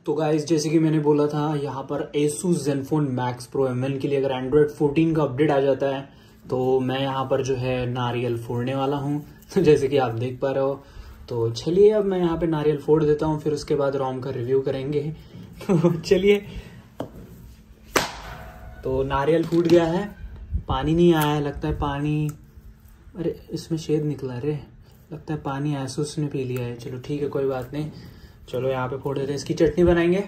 तो गाइस जैसे कि मैंने बोला था यहाँ पर Asus Zenfone Max Pro M1 के लिए अगर Android 14 का अपडेट आ जाता है तो मैं यहाँ पर जो है नारियल फोड़ने वाला हूँ। तो जैसे कि आप देख पा रहे हो, तो चलिए अब मैं यहाँ पे नारियल फोड़ देता हूँ, फिर उसके बाद रोम का रिव्यू करेंगे। तो चलिए, तो नारियल फूट गया है, पानी नहीं आया है, लगता है पानी, अरे इसमें शेद निकला रे, लगता है पानी Asus ने पी लिया है। चलो ठीक है, कोई बात नहीं, चलो यहाँ पे फोड़ देते हैं, इसकी चटनी बनाएंगे।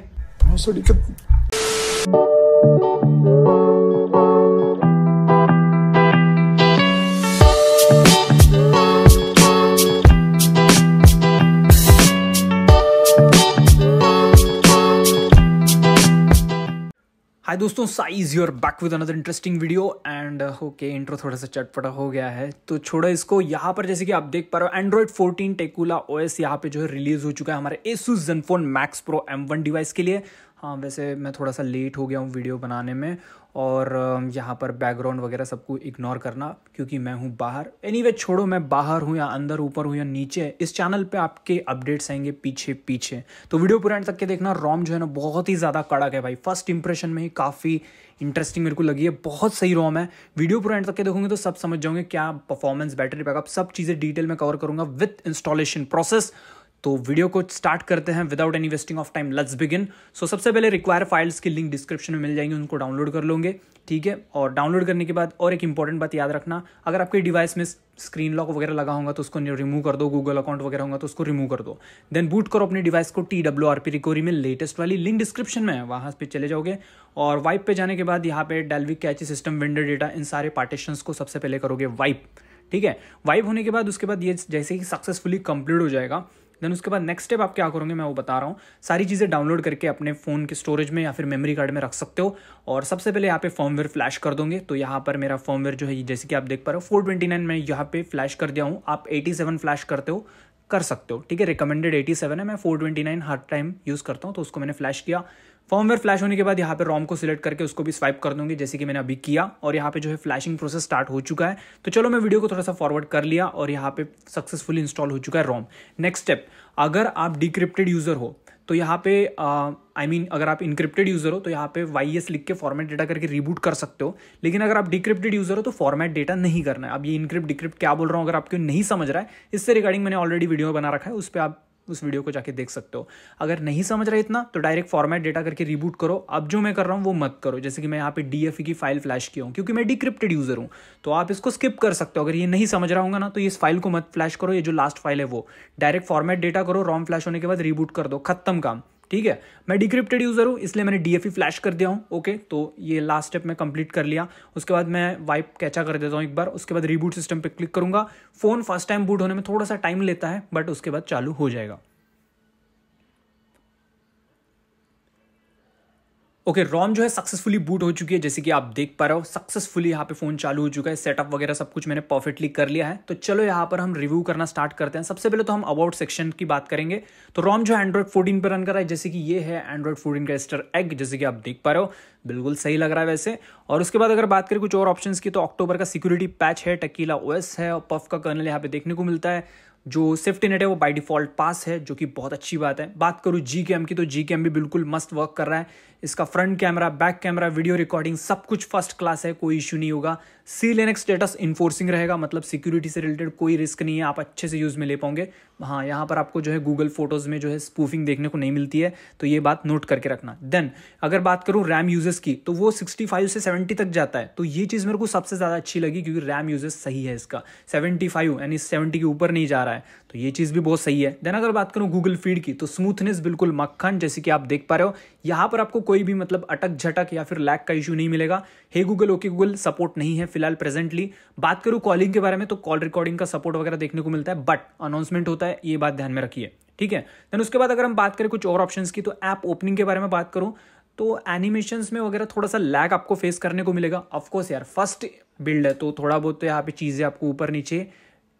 हाय दोस्तों, size you're back with another interesting video and okay, intro थोड़ा सा चटपटा हो गया है तो छोड़ो इसको। यहाँ पर जैसे कि आप देख पा रहे हो एंड्रॉइड 14 टेकूला ओएस यहाँ पे जो है रिलीज हो चुका है हमारे Asus Zenfone Max Pro M1 device के लिए। हाँ, वैसे मैं थोड़ा सा लेट हो गया हूँ वीडियो बनाने में, और यहाँ पर बैकग्राउंड वगैरह सबको इग्नोर करना क्योंकि मैं हूँ बाहर। एनीवे छोड़ो, मैं बाहर हूँ या अंदर, ऊपर हूँ या नीचे, इस चैनल पे आपके अपडेट्स आएंगे पीछे पीछे, तो वीडियो पूरा एंड तक के देखना। रोम जो है ना बहुत ही ज़्यादा कड़क है भाई, फर्स्ट इंप्रेशन में ही काफ़ी इंटरेस्टिंग मेरे को लगी है, बहुत सही रोम है। वीडियो पूरा एंड तक के देखोगे तो सब समझ जाओगे क्या परफॉर्मेंस, बैटरी बैकअप, सब चीज़ें डिटेल में कवर करूँगा विथ इंस्टॉलेशन प्रोसेस। तो वीडियो को स्टार्ट करते हैं without any wasting of time, let's begin. So सबसे पहले रिक्वायर फाइल्स की लिंक डिस्क्रिप्शन में मिल जाएंगी, उनको डाउनलोड कर लोगे, ठीक है। और डाउनलोड करने के बाद और एक इंपॉर्टेंट बात याद रखना, अगर आपके डिवाइस में स्क्रीन लॉक वगैरह लगा होगा तो उसको रिमूव कर दो, गूगल अकाउंट वगैरह होगा तो उसको रिमूव कर दो। देन बूट करो अपने डिवाइस को, TWRP रिकवरी में लेटेस्ट वाली लिंक डिस्क्रिप्शन में है, वहाँ पे चले जाओगे। और वाइप पे जाने के बाद यहाँ पे डेल्विक कैची सिस्टम वेंडर डेटा, इन सारे पार्टीशंस को सबसे पहले करोगे वाइप, ठीक है। वाइप होने के बाद उसके बाद ये जैसे कि सक्सेसफुली कंप्लीट हो जाएगा, देन उसके बाद नेक्स्ट स्टेप आप क्या करोगे मैं वो बता रहा हूँ। सारी चीज़ें डाउनलोड करके अपने फ़ोन के स्टोरेज में या फिर मेमोरी कार्ड में रख सकते हो, और सबसे पहले यहाँ पे फर्मवेयर फ्लैश कर दोगे। तो यहाँ पर मेरा फर्मवेयर जो है जैसे कि आप देख पा रहे हो 429 में यहाँ पे फ्लैश कर दिया हूँ। आप 87 फ्लैश करते हो कर सकते हो, ठीक है। रिकमेंडेड 87 है, मैं 429 हर टाइम यूज़ करता हूँ, तो उसको मैंने फ्लैश किया। फर्मवेयर फ्लैश होने के बाद यहाँ पे रोम को सिलेक्ट करके उसको भी स्वाइप कर दूंगी जैसे कि मैंने अभी किया, और यहाँ पे जो है फ्लैशिंग प्रोसेस स्टार्ट हो चुका है। तो चलो मैं वीडियो को थोड़ा सा फॉरवर्ड कर लिया और यहाँ पे सक्सेसफुली इंस्टॉल हो चुका है रोम। नेक्स्ट स्टेप, अगर आप डिक्रिप्टेड यूजर हो तो यहाँ पे अगर आप इनक्रिप्टेड यूजर हो तो यहाँ पे YS लिख के फॉर्मेट डेटा करके रिबूट कर सकते हो। लेकिन अगर आप डिक्रिप्टेड यूजर हो तो फॉर्मेट डेटा नहीं करना है। अब ये इनक्रिप्ट डिक्रिप्ट क्या बोल रहा हूँ अगर आपको नहीं समझ रहा है, इससे रिगार्डिंग मैंने ऑलरेडी वीडियो बना रखा है, उस पर आप उस वीडियो को जाके देख सकते हो। अगर नहीं समझ रहे इतना तो डायरेक्ट फॉर्मेट डेटा करके रिबूट करो। अब जो मैं कर रहा हूँ वो मत करो, जैसे कि मैं यहाँ पे DFE की फाइल फ्लैश किया हूँ क्योंकि मैं डिक्रिप्टेड यूजर हूँ, तो आप इसको स्किप कर सकते हो। अगर ये नहीं समझ रहा होगा ना तो इस फाइल को मत फ्लैश करो, ये जो लास्ट फाइल है वो डायरेक्ट फॉर्मेट डेटा करो, रोम फ्लैश होने के बाद रिबूट कर दो, खत्म काम, ठीक है। मैं डिक्रिप्टेड यूजर हूं इसलिए मैंने DFE फ्लैश कर दिया हूं, ओके। तो ये लास्ट स्टेप मैं कंप्लीट कर लिया। उसके बाद मैं वाइप कैचा कर देता हूं एक बार, उसके बाद रिबूट सिस्टम पे क्लिक करूंगा। फोन फर्स्ट टाइम बूट होने में थोड़ा सा टाइम लेता है, बट उसके बाद चालू हो जाएगा। ओके, रोम जो है सक्सेसफुली बूट हो चुकी है, जैसे कि आप देख पा रहे हो सक्सेसफुली यहाँ पे फोन चालू हो चुका है, सेटअप वगैरह सब कुछ मैंने परफेक्टली कर लिया है। तो चलो यहाँ पर हम रिव्यू करना स्टार्ट करते हैं। सबसे पहले तो हम अबाउट सेक्शन की बात करेंगे। तो रोम जो है एंड्रॉइड 14 पर रन कर रहा है, जैसे कि ये है एंड्रॉइड 14 का ईस्टर एग, जैसे कि आप देख पा रहे हो, बिल्कुल सही लग रहा है वैसे। और उसके बाद अगर बात करें कुछ और ऑप्शंस की, तो अक्टूबर का सिक्योरिटी पैच है, टकीला OS है, और पफ का कर्नल यहाँ पे देखने को मिलता है। जो सेफ्टी नेट है वो बाय डिफॉल्ट पास है, जो कि बहुत अच्छी बात है। बात करूँ Gcam की, तो Gcam भी बिल्कुल मस्त वर्क कर रहा है। इसका front camera, back camera, video recording सब कुछ फर्स्ट क्लास है, कोई इश्यू नहीं होगा। CLNX स्टेटस इन्फोर्सिंग रहेगा, मतलब सिक्योरिटी से रिलेटेड कोई रिस्क नहीं है, आप अच्छे से यूज़ में ले पाओगे। हाँ, यहाँ पर आपको जो है गूगल फोटोज़ में जो है स्पूफिंग देखने को नहीं मिलती है, तो ये बात नोट करके रखना। देन अगर बात करूँ रैम यूजेस की, तो वो 65 से 70 तक जाता है, तो ये चीज़ मेरे को सबसे ज़्यादा अच्छी लगी क्योंकि रैम यूजेस सही है इसका, 75 यानी 70 के ऊपर नहीं जा रहा है, तो ये चीज़ भी बहुत सही है। देन अगर बात करूँ गूगल फीड की, तो स्मूथनेस बिल्कुल मक्खन, जैसे कि आप देख पा रहे हो। यहाँ पर आपको कोई भी मतलब अटक झटक या फिर लैग का इशू नहीं मिलेगा। हे गूगल, ओके गूगल सपोर्ट नहीं है फिलहाल प्रेजेंटली। बात करूँ कॉलिंग के बारे में, तो कॉल रिकॉर्डिंग का सपोर्ट वगैरह देखने को मिलता है, बट अनाउंसमेंट होता है, ये बात ध्यान में रखिए, ठीक है। देन उसके बाद अगर हम बात करें कुछ और ऑप्शंस की, तो ऐप ओपनिंग के बारे में बात करूँ तो एनिमेशंस में वगैरह थोड़ा सा लैग आपको फेस करने को मिलेगा। ऑफकोर्स यार फर्स्ट बिल्ड है तो थोड़ा बहुत तो यहाँ पे चीज़ें आपको ऊपर नीचे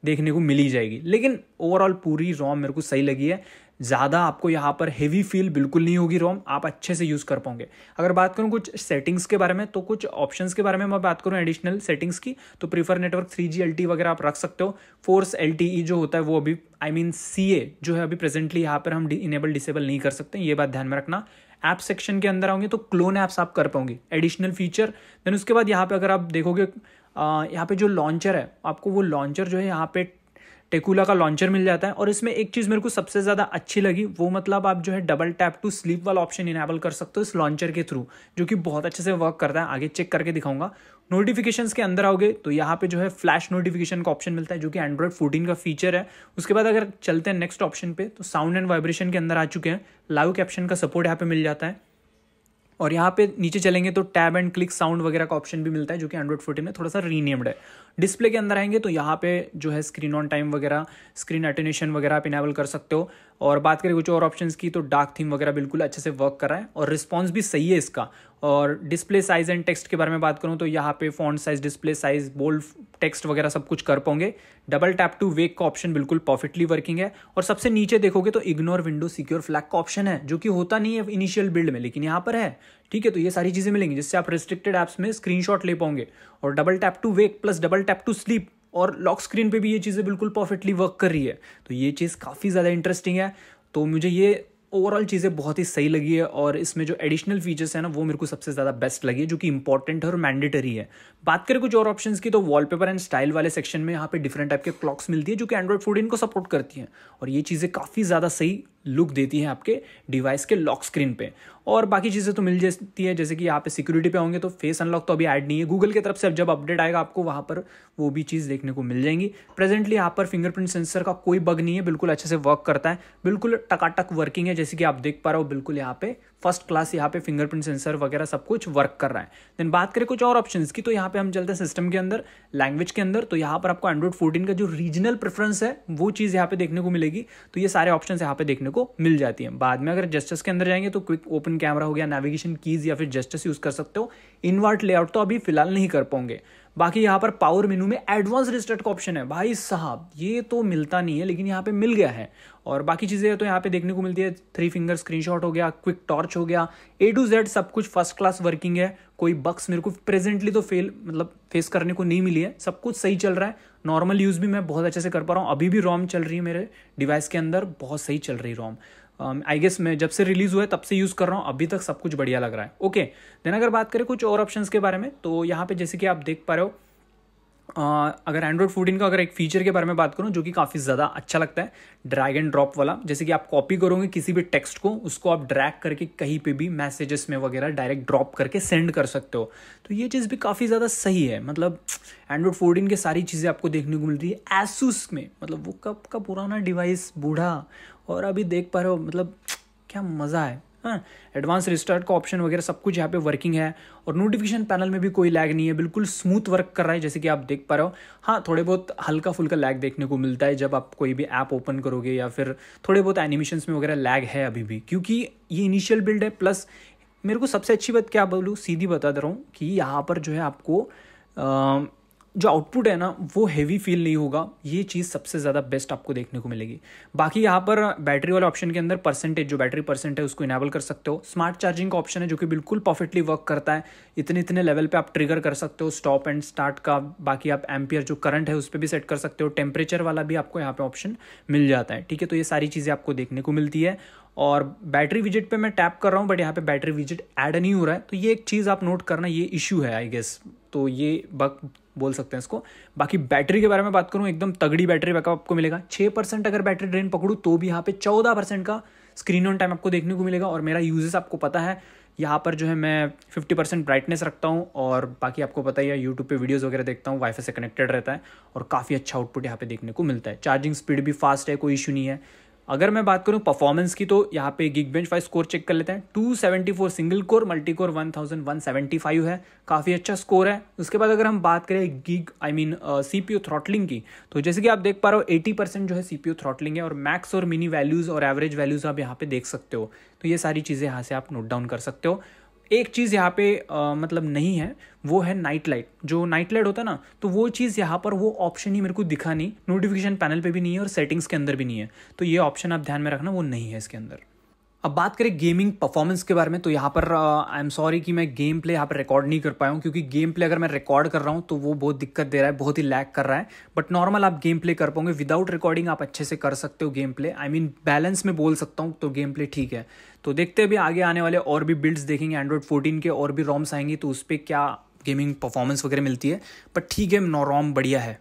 देखने को मिल ही जाएगी, लेकिन ओवरऑल पूरी रोम मेरे को सही लगी है। ज़्यादा आपको यहाँ पर हेवी फील बिल्कुल नहीं होगी रोम, आप अच्छे से यूज़ कर पाओगे। अगर बात करूँ कुछ सेटिंग्स के बारे में, तो कुछ ऑप्शंस के बारे में मैं बात करूँ एडिशनल सेटिंग्स की, तो प्रीफर नेटवर्क 3G LTE वगैरह आप रख सकते हो। फोर्स LTE जो होता है वो अभी CA जो है अभी प्रेजेंटली यहाँ पर हम इनेबल डिसेबल नहीं कर सकते, ये बात ध्यान में रखना। ऐप सेक्शन के अंदर आओगे तो क्लोन ऐप्स आप कर पाओगे, एडिशनल फीचर। देन उसके बाद यहाँ पे अगर आप देखोगे यहाँ पे जो लॉन्चर है, आपको वो लॉन्चर जो है यहाँ पे टेकूला का लॉन्चर मिल जाता है। और इसमें एक चीज़ मेरे को सबसे ज़्यादा अच्छी लगी, वो मतलब आप जो है डबल टैप टू स्लीप वाला ऑप्शन इनेबल कर सकते हो इस लॉन्चर के थ्रू, जो कि बहुत अच्छे से वर्क करता है। आगे चेक करके दिखाऊंगा। नोटिफिकेशंस के अंदर आओगे तो यहाँ पे जो है फ्लैश नोटिफिकेशन का ऑप्शन मिलता है, जो कि एंड्रॉइड 14 का फीचर है। उसके बाद अगर चलते हैं नेक्स्ट ऑप्शन पे, तो साउंड एंड वाइब्रेशन के अंदर आ चुके हैं। लाइव कैप्शन का सपोर्ट यहाँ पे मिल जाता है। और यहाँ पे नीचे चलेंगे तो टैब एंड क्लिक साउंड वगैरह का ऑप्शन भी मिलता है, जो कि एंड्रॉइड 14 में थोड़ा सा रीनेम्ड है। डिस्प्ले के अंदर आएंगे तो यहाँ पे जो है स्क्रीन ऑन टाइम वगैरह, स्क्रीन अटेन्यूएशन वगैरह आप इनेबल कर सकते हो। और बात करें कुछ और ऑप्शंस की, तो डार्क थीम वगैरह बिल्कुल अच्छे से वर्क कर रहा है और रिस्पॉन्स भी सही है इसका। और डिस्प्ले साइज एंड टेक्स्ट के बारे में बात करूँ तो यहाँ पे font size, display size, bold text वगैरह सब कुछ कर पाओगे। डबल टैप टू वेक का ऑप्शन बिल्कुल परफेक्टली वर्किंग है। और सबसे नीचे देखोगे तो इग्नोर विंडो सिक्योर फ्लैग का ऑप्शन है, जो कि होता नहीं है इनिशियल बिल्ड में, लेकिन यहाँ पर है। ठीक है, तो ये सारी चीजें मिलेंगी जिससे आप रिस्ट्रिक्टेड ऐप्स में स्क्रीनशॉट ले पाओगे। और double tap to wake plus double tap to sleep और लॉक स्क्रीन पे भी ये चीज़ें बिल्कुल परफेक्टली वर्क कर रही है। तो ये चीज़ काफ़ी ज़्यादा इंटरेस्टिंग है। तो मुझे ये ओवरऑल चीज़ें बहुत ही सही लगी है। और इसमें जो एडिशनल फीचर्स है ना, वो मेरे को सबसे ज़्यादा बेस्ट लगी है, जो कि इंपॉर्टेंट है और मैंडेटरी है। बात करें कुछ और ऑप्शंस की, तो वॉलपेपर एंड स्टाइल वाले सेक्शन में यहाँ पे डिफरेंट टाइप के क्लॉक्स मिलती है, जो कि एंड्रॉइड 14 को सपोर्ट करती है। और ये चीज़ें काफ़ी ज़्यादा सही लुक देती हैं आपके डिवाइस के लॉक स्क्रीन पे। और बाकी चीज़ें तो मिल जाती है, जैसे कि यहाँ पे सिक्योरिटी पे होंगे तो फेस अनलॉक तो अभी ऐड नहीं है। गूगल की तरफ से जब अपडेट आएगा आपको वहाँ पर वो भी चीज़ देखने को मिल जाएंगी। प्रेजेंटली यहाँ पर फिंगरप्रिंट सेंसर का कोई बग नहीं है, बिल्कुल अच्छे से वर्क करता है, बिल्कुल टकाटक वर्किंग है। जैसे कि आप देख पा रहे हो, बिल्कुल यहाँ पे फर्स्ट क्लास यहाँ पे फिंगरप्रिंट सेंसर वगैरह सब कुछ वर्क कर रहा है। देन बात करें कुछ और ऑप्शंस की, तो यहाँ पे हम चलते हैं सिस्टम के अंदर, लैंग्वेज के अंदर। तो यहाँ पर आपको एंड्रॉइड 14 का जो रीजनल प्रेफरेंस है वो चीज़ यहाँ पे देखने को मिलेगी। तो ये सारे ऑप्शंस यहाँ पे देखने को मिल जाती हैं। बाद में अगर जेस्चर्स के अंदर जाएंगे तो क्विक ओपन कैमरा हो गया, नेविगेशन कीज या फिर जेस्चर्स यूज कर सकते हो। इनवर्ट लेआउट तो अभी फिलहाल नहीं कर पाओगे। बाकी यहाँ पर पावर मेनू में एडवांस रिस्टार्ट का ऑप्शन है। भाई साहब, ये तो मिलता नहीं है, लेकिन यहाँ पे मिल गया है। और बाकी चीज़ें तो यहाँ पे देखने को मिलती है, 3 फिंगर स्क्रीनशॉट हो गया, क्विक टॉर्च हो गया, A to Z सब कुछ फर्स्ट क्लास वर्किंग है। कोई बग्स मेरे को प्रेजेंटली तो फेस करने को नहीं मिली है, सब कुछ सही चल रहा है। नॉर्मल यूज़ भी मैं बहुत अच्छे से कर पा रहा हूँ। अभी भी रोम चल रही है मेरे डिवाइस के अंदर, बहुत सही चल रही रोम। आई गेस मैं जब से रिलीज हुआ है तब से यूज़ कर रहा हूँ, अभी तक सब कुछ बढ़िया लग रहा है। ओके, देन अगर बात करें कुछ और ऑप्शंस के बारे में, तो यहाँ पे जैसे कि आप देख पा रहे हो, अगर एंड्रॉइड 14 का अगर एक फीचर के बारे में बात करूं जो कि काफ़ी ज़्यादा अच्छा लगता है, ड्रैग एंड ड्रॉप वाला। जैसे कि आप कॉपी करोगे किसी भी टेक्स्ट को, उसको आप ड्रैग करके कहीं पे भी मैसेजेस में वगैरह डायरेक्ट ड्रॉप करके सेंड कर सकते हो। तो ये चीज़ भी काफ़ी ज़्यादा सही है। मतलब एंड्रॉइड 14 के सारी चीज़ें आपको देखने को मिल रही है एसूस में। मतलब वो कब का पुराना डिवाइस, बूढ़ा, और अभी देख पा रहे हो, मतलब क्या मज़ा है। हाँ, एडवांस रिस्टार्ट का ऑप्शन वगैरह सब कुछ यहाँ पे वर्किंग है। और नोटिफिकेशन पैनल में भी कोई लैग नहीं है, बिल्कुल स्मूथ वर्क कर रहा है, जैसे कि आप देख पा रहे हो। हाँ, थोड़े बहुत हल्का फुल्का लैग देखने को मिलता है जब आप कोई भी ऐप ओपन करोगे, या फिर थोड़े बहुत एनिमेशंस में वगैरह लैग है अभी भी, क्योंकि ये इनिशियल बिल्ड है। प्लस मेरे को सबसे अच्छी बात क्या बोलूँ, सीधी बता दे रहा हूँ कि यहाँ पर जो है आपको जो आउटपुट है ना वो हेवी फील नहीं होगा। ये चीज़ सबसे ज़्यादा बेस्ट आपको देखने को मिलेगी। बाकी यहाँ पर बैटरी वाले ऑप्शन के अंदर परसेंटेज, जो बैटरी परसेंट है उसको इनेबल कर सकते हो। स्मार्ट चार्जिंग का ऑप्शन है जो कि बिल्कुल परफेक्टली वर्क करता है। इतने लेवल पे आप ट्रिगर कर सकते हो स्टॉप एंड स्टार्ट का। बाकी आप एम्पियर जो करंट है उस पर भी सेट कर सकते हो। टेम्परेचर वाला भी आपको यहाँ पे ऑप्शन मिल जाता है। ठीक है, तो ये सारी चीज़ें आपको देखने को मिलती है। और बैटरी विजिट पे मैं टैप कर रहा हूँ, बट यहाँ पे बैटरी विजिट ऐड नहीं हो रहा है। तो ये एक चीज़ आप नोट करना, ये इशू है आई गेस, तो ये बग बोल सकते हैं इसको। बाकी बैटरी के बारे में बात करूँ, एकदम तगड़ी बैटरी बैकअप आपको मिलेगा। 6% अगर बैटरी ड्रेन पकड़ूँ तो भी यहाँ पे 14% का स्क्रीन ऑन टाइम आपको देखने को मिलेगा। और मेरा यूजेस आपको पता है, यहाँ पर जो है मैं 50% ब्राइटनेस रखता हूँ। और बाकी आपको पता ही है, यूट्यूब पे वीडियोस वगैरह देखता हूँ, वाईफाई से कनेक्टेड रहता है और काफ़ी अच्छा आउटपुट यहाँ पे देखने को मिलता है। चार्जिंग स्पीड भी फास्ट है, कोई इशू नहीं है। अगर मैं बात करूं परफॉर्मेंस की, तो यहाँ पे Geekbench 5 स्कोर चेक कर लेते हैं। 274 सिंगल कोर, मल्टी कोर 1175 है, काफ़ी अच्छा स्कोर है। उसके बाद अगर हम बात करें CPU थ्रॉटलिंग की, तो जैसे कि आप देख पा रहे हो 80% जो है CPU थ्रॉटलिंग है। और मैक्स और मिनी वैल्यूज़ और एवरेज वैल्यूज़ आप यहाँ पे देख सकते हो। तो ये सारी चीज़ें यहाँ से आप नोट डाउन कर सकते हो। एक चीज़ यहाँ पे मतलब नहीं है, वो है नाइट लाइट। जो नाइट लाइट होता है ना, तो वो चीज़ यहाँ पर वो ऑप्शन ही मेरे को दिखा नहीं, नोटिफिकेशन पैनल पे भी नहीं है और सेटिंग्स के अंदर भी नहीं है। तो ये ऑप्शन आप ध्यान में रखना, वो नहीं है इसके अंदर। अब बात करें गेमिंग परफॉर्मेंस के बारे में, तो यहाँ पर आई एम सॉरी कि मैं गेम प्ले यहाँ पर रिकॉर्ड नहीं कर पाया हूँ, क्योंकि गेम प्ले अगर मैं रिकॉर्ड कर रहा हूँ तो वो बहुत दिक्कत दे रहा है, बहुत ही लैग कर रहा है। बट नॉर्मल आप गेम प्ले कर पाओगे विदाउट रिकॉर्डिंग, आप अच्छे से कर सकते हो game play. I mean balance में बोल सकता हूँ, तो गेम प्ले ठीक है। तो देखते हैं अभी आगे आने वाले और भी बिल्ड्स देखेंगे, एंड्रॉइड 14 के और भी रोम्स आएंगी तो उस पर क्या गेमिंग परफॉर्मेंस वगैरह मिलती है। बट ठीक है, रोम बढ़िया है।